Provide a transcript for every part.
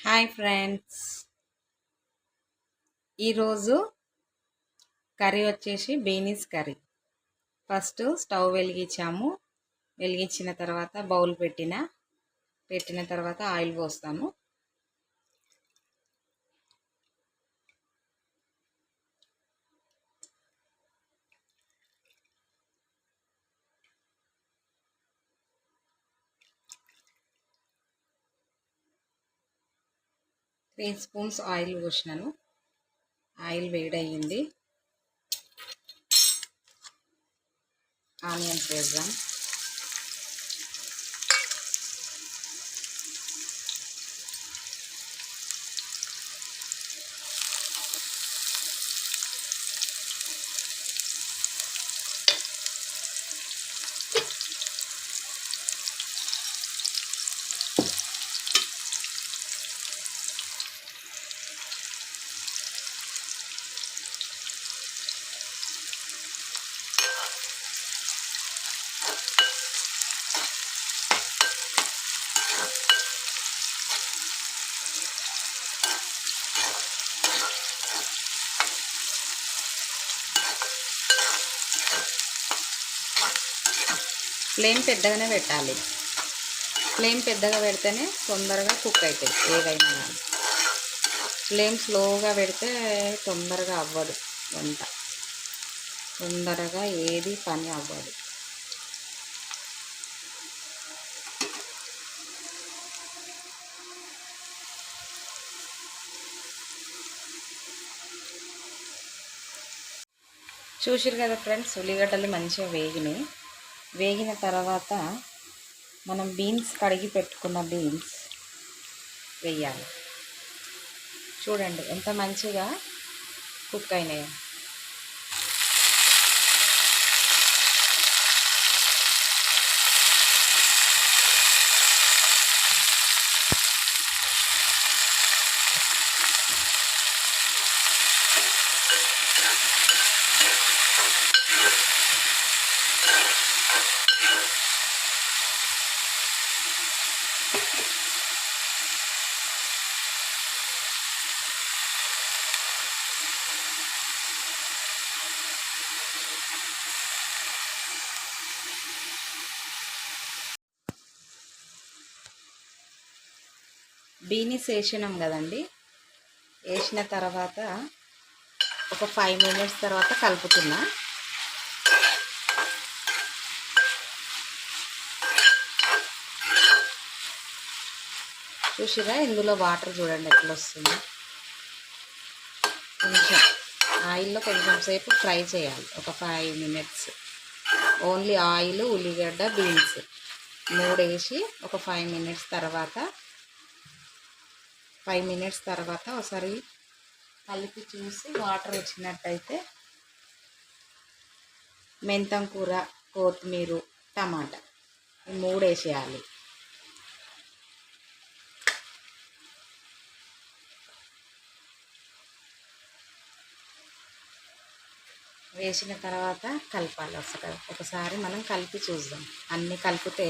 Hi friends, ఈరోజు curry వచ్చేసి beans curry. First stove వెలిగించాము. వెలిగించిన తర్వాత బౌల్ పెట్టిన తర్వాత ఆయిల్ పోస్తాము. త్రీ స్పూన్స్ ఆయిల్ పోసినాను. ఆయిల్ వేడయ్యింది. ఆనియన్స్ వేద్దాం. ఫ్లేమ్ పెద్దగానే పెట్టాలి. ఫ్లేమ్ పెద్దగా పెడితేనే తొందరగా కుక్ అవుతాయి ఏవైనా. ఫ్లేమ్ స్లోగా పెడితే తొందరగా అవ్వదు వంట, తొందరగా ఏది పని అవ్వదు. చూసిరు కదా ఫ్రెండ్స్, ఉల్లిగడ్డలు మంచిగా వేగిన తర్వాత మనం బీన్స్ కడిగి పెట్టుకున్న బీన్స్ వేయాలి. చూడండి ఎంత మంచిగా కుక్ అయినాయో. బీనీస్ వేసినాం కదండి. వేసిన తర్వాత ఒక 5 మినిట్స్ తర్వాత కలుపుతున్నా. చూసిరా, ఇందులో వాటర్ చూడండి ఎట్లా వస్తుంది. కొంచెం ఆయిల్లో కొంచెం సేపు ఫ్రై చేయాలి, ఒక 5 మినిట్స్. ఓన్లీ ఆయిల్, ఉల్లిగడ్డ, బీన్స్ 3 వేసి ఒక 5 మినిట్స్ తర్వాత ఒకసారి కలిపి చూసి వాటర్ వచ్చినట్టయితే మెంతం కూర, కొత్తిమీర, టమాటా 3 వేసేయాలి. వేసిన తర్వాత కలపాలి. ఒకసారి మనం కలిపి చూద్దాం. అన్నీ కలిపితే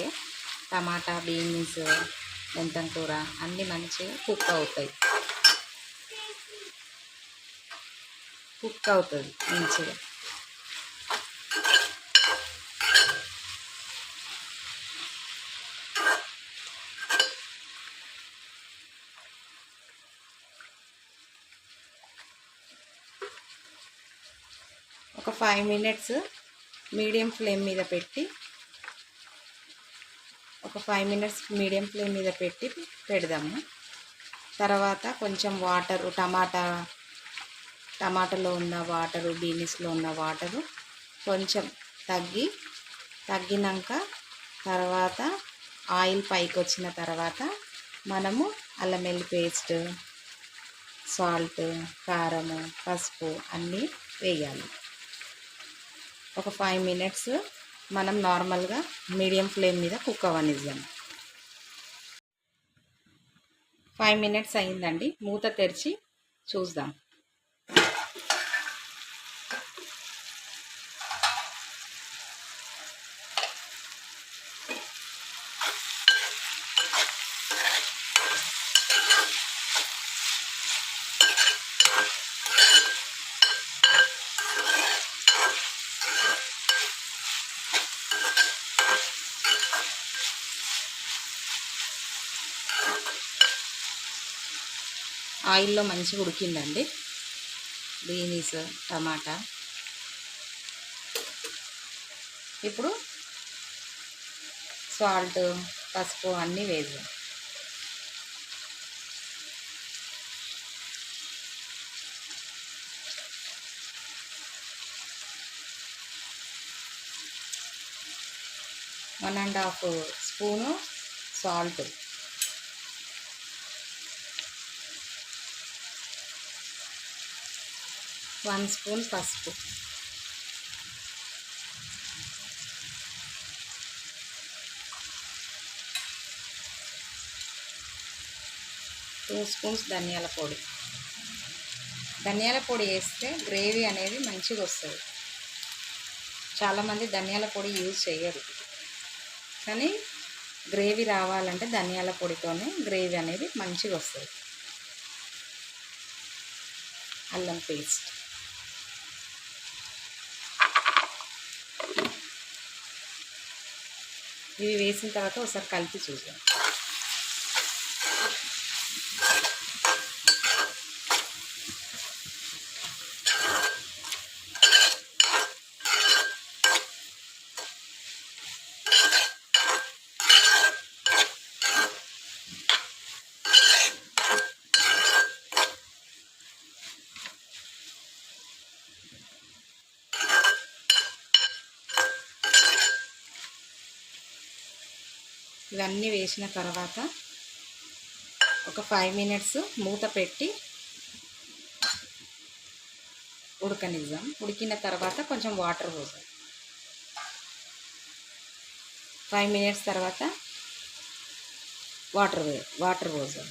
టమాటా, బీన్స్, మెంతం కూర అన్నీ మంచిగా కుక్ అవుతుంది మంచిగా. ఒక 5 మినిట్స్ మీడియం ఫ్లేమ్ మీద పెట్టి పెడదాము. తర్వాత కొంచెం వాటరు, టమాటాలో ఉన్న వాటరు, బీనీస్లో ఉన్న వాటరు కొంచెం తగ్గినాక తర్వాత ఆయిల్ పైకి వచ్చిన తర్వాత మనము అల్లం వెల్లుల్లి పేస్ట్, సాల్ట్, కారము, పసుపు అన్నీ వేయాలి. ఒక 5 మినిట్స్ మనం నార్మల్గా మీడియం ఫ్లేమ్ మీద కుక్ అవ్వనిద్దాం. 5 మినిట్స్ అయిందండి. మూత తెరిచి చూద్దాం. ఆయిల్లో మంచిగా ఉడికిందండి బీనీస్ టమాటా. ఇప్పుడు సాల్ట్ పసుపు అన్నీ వేసాం. One and half spoon salt, one spoon పసుపు, టూ స్పూన్స్ ధనియాల పొడి. ధనియాల పొడి వేస్తే గ్రేవీ అనేది మంచిగా వస్తుంది. చాలామంది ధనియాల పొడి యూజ్ చేయరు, కానీ గ్రేవీ రావాలంటే ధనియాల పొడితోనే గ్రేవీ అనేది మంచిగా వస్తుంది. అల్లం పేస్ట్, ఇవి వేసిన తర్వాత ఒకసారి కలిపి చూద్దాం. ఇవన్నీ వేసిన తర్వాత ఒక 5 మినిట్స్ మూత పెట్టి ఉడకనిద్దాం. ఉడికిన తర్వాత కొంచెం వాటర్ పోసాం. 5 మినిట్స్ తర్వాత వాటర్ పోసాం.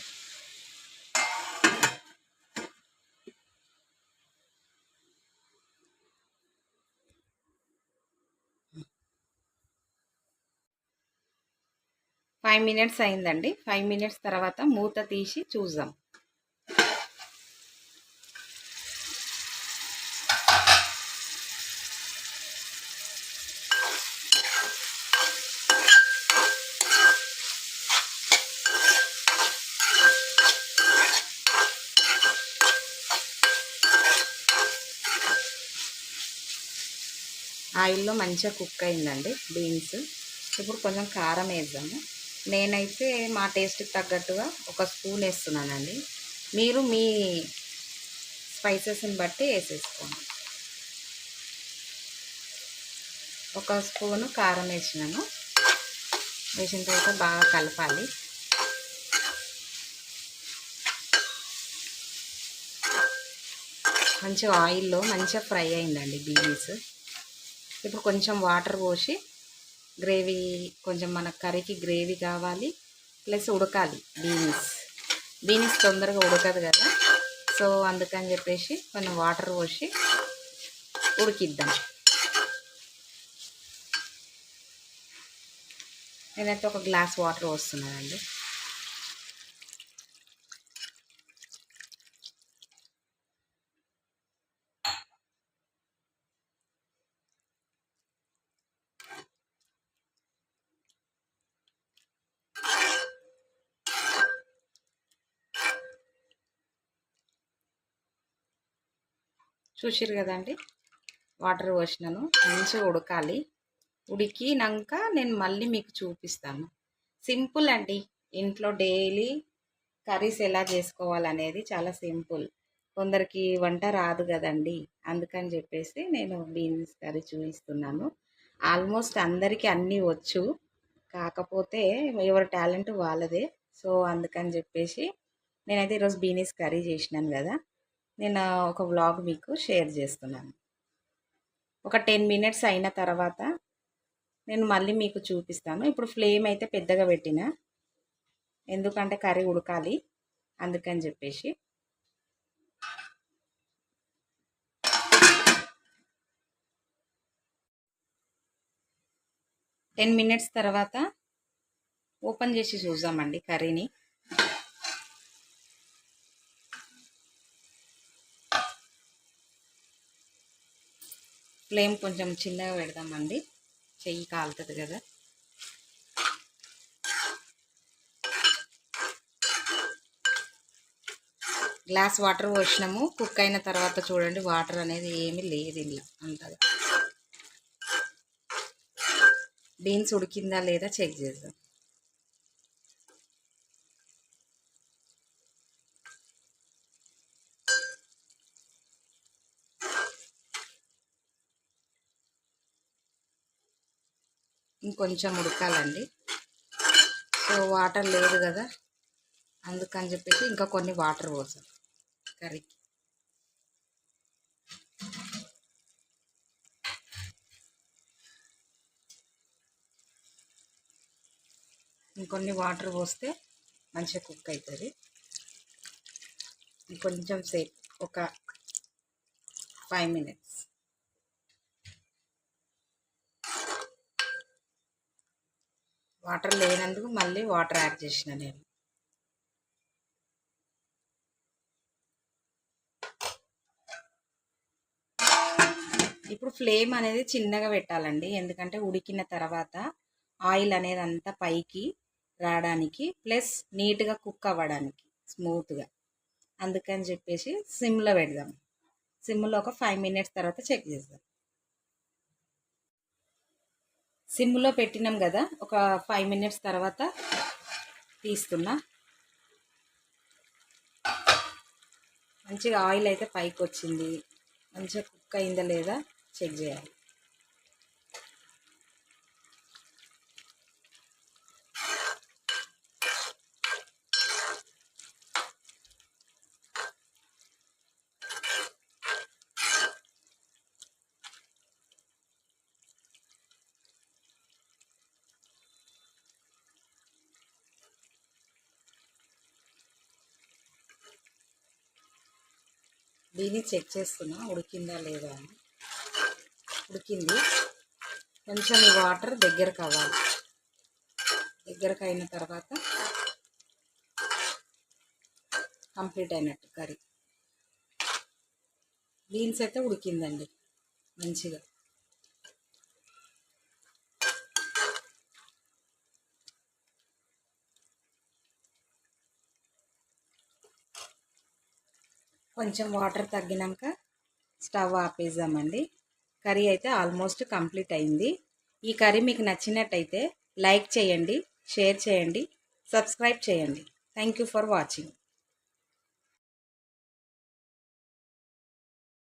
ఫైవ్ మినిట్స్ అయిందండి. 5 మినిట్స్ తర్వాత మూత తీసి చూద్దాం. ఆయిల్లో మంచిగా కుక్ అయిందండి బీన్స్. ఇప్పుడు కొంచెం కారం వేద్దాము. నేనైతే మా టేస్ట్కి తగ్గట్టుగా ఒక స్పూన్ వేస్తున్నానండి. మీరు మీ స్పైసెస్ని బట్టి వేసేసుకోండి. ఒక స్పూను కారం వేసినాను. వేసిన తర్వాత బాగా కలపాలి. మంచిగా ఆయిల్లో మంచిగా ఫ్రై అయిందండి బీన్స్. ఇప్పుడు కొంచెం వాటర్ పోసి గ్రేవీ, కొంచెం మన కర్రీకి గ్రేవీ కావాలి, ప్లస్ ఉడకాలి. బీన్స్ తొందరగా ఉడకదు కదా, సో అందుకని చెప్పేసి కొంచెం వాటర్ పోసి ఉడికిద్దాం. నేనైతే ఒక గ్లాస్ వాటర్ పోస్తున్నానండి. చూసిరు కదండి, వాటర్ పోసినాను. మంచిగా ఉడకాలి. ఉడికినాక నేను మళ్ళీ మీకు చూపిస్తాను. సింపుల్ అండి, ఇంట్లో డైలీ కర్రీస్ ఎలా చేసుకోవాలనేది చాలా సింపుల్. కొందరికి వంట రాదు కదండి, అందుకని చెప్పేసి నేను బీన్స్ కర్రీ చూపిస్తున్నాను. ఆల్మోస్ట్ అందరికీ అన్నీ వచ్చు, కాకపోతే ఎవరి టాలెంట్ వాళ్ళదే. సో అందుకని చెప్పేసి నేనైతే ఈరోజు బీన్స్ కర్రీ చేసినాను కదా, నేను ఒక వ్లాగ్ మీకు షేర్ చేస్తున్నాను. ఒక 10 మినిట్స్ అయిన తర్వాత నేను మళ్ళీ మీకు చూపిస్తాను. ఇప్పుడు ఫ్లేమ్ అయితే పెద్దగా పెట్టిన, ఎందుకంటే కర్రీ ఉడకాలి అందుకని చెప్పేసి. టెన్ మినిట్స్ తర్వాత ఓపెన్ చేసి చూద్దామండి కర్రీని. ఫ్లేమ్ కొంచెం చిన్నగా పెడదామండి, చెయ్యి కాలుతుంది కదా. Glass water పోసినాము. కుక్ అయిన తర్వాత చూడండి వాటర్ అనేది ఏమీ లేదు ఇలా అంతగా. బీన్స్ ఉడికిందా లేదా చెక్ చేద్దాం. ఇంకొంచెం ఉడకాలండి. సో వాటర్ లేదు కదా, అందుకని చెప్పేసి ఇంకా కొన్ని వాటర్ పోసాం కర్రీకి. ఇంకొన్ని వాటర్ పోస్తే మంచిగా కుక్ అవుతుంది. ఇంకొంచెం సేపు, ఒక 5 minutes. వాటర్ లేనందుకు మళ్ళీ వాటర్ యాడ్ చేసిన నేను. ఇప్పుడు ఫ్లేమ్ అనేది చిన్నగా పెట్టాలండి, ఎందుకంటే ఉడికిన తర్వాత ఆయిల్ అనేది అంతా పైకి రావడానికి, ప్లస్ నీట్గా కుక్ అవ్వడానికి స్మూత్గా. అందుకని చెప్పేసి సిమ్లో పెడదాం. సిమ్లో ఒక 5 minutes తర్వాత చెక్ చేద్దాం. సిమ్లో పెట్టినాం కదా, ఒక 5 minutes తర్వాత తీస్తున్నా. మంచిగా ఆయిల్ అయితే పైకి వచ్చింది. మంచిగా కుక్ అయిందా లేదా చెక్ చేయాలి. దీన్ని చెక్ చేస్తున్నా ఉడికిందా లేదా అని. ఉడికింది. కొంచెం ఈ వాటర్ దగ్గరకు అవ్వాలి. దగ్గరకు అయిన తర్వాత కంప్లీట్ అయినట్టు కర్రీ. బీన్స్ అయితే ఉడికిందండి మంచిగా. కొంచెం వాటర్ తగ్గినాక స్టవ్ ఆపేద్దామండి. కర్రీ అయితే ఆల్మోస్ట్ కంప్లీట్ అయింది. ఈ కర్రీ మీకు నచ్చినట్టయితే లైక్ చేయండి, షేర్ చేయండి, సబ్స్క్రైబ్ చేయండి. Thank you for watching.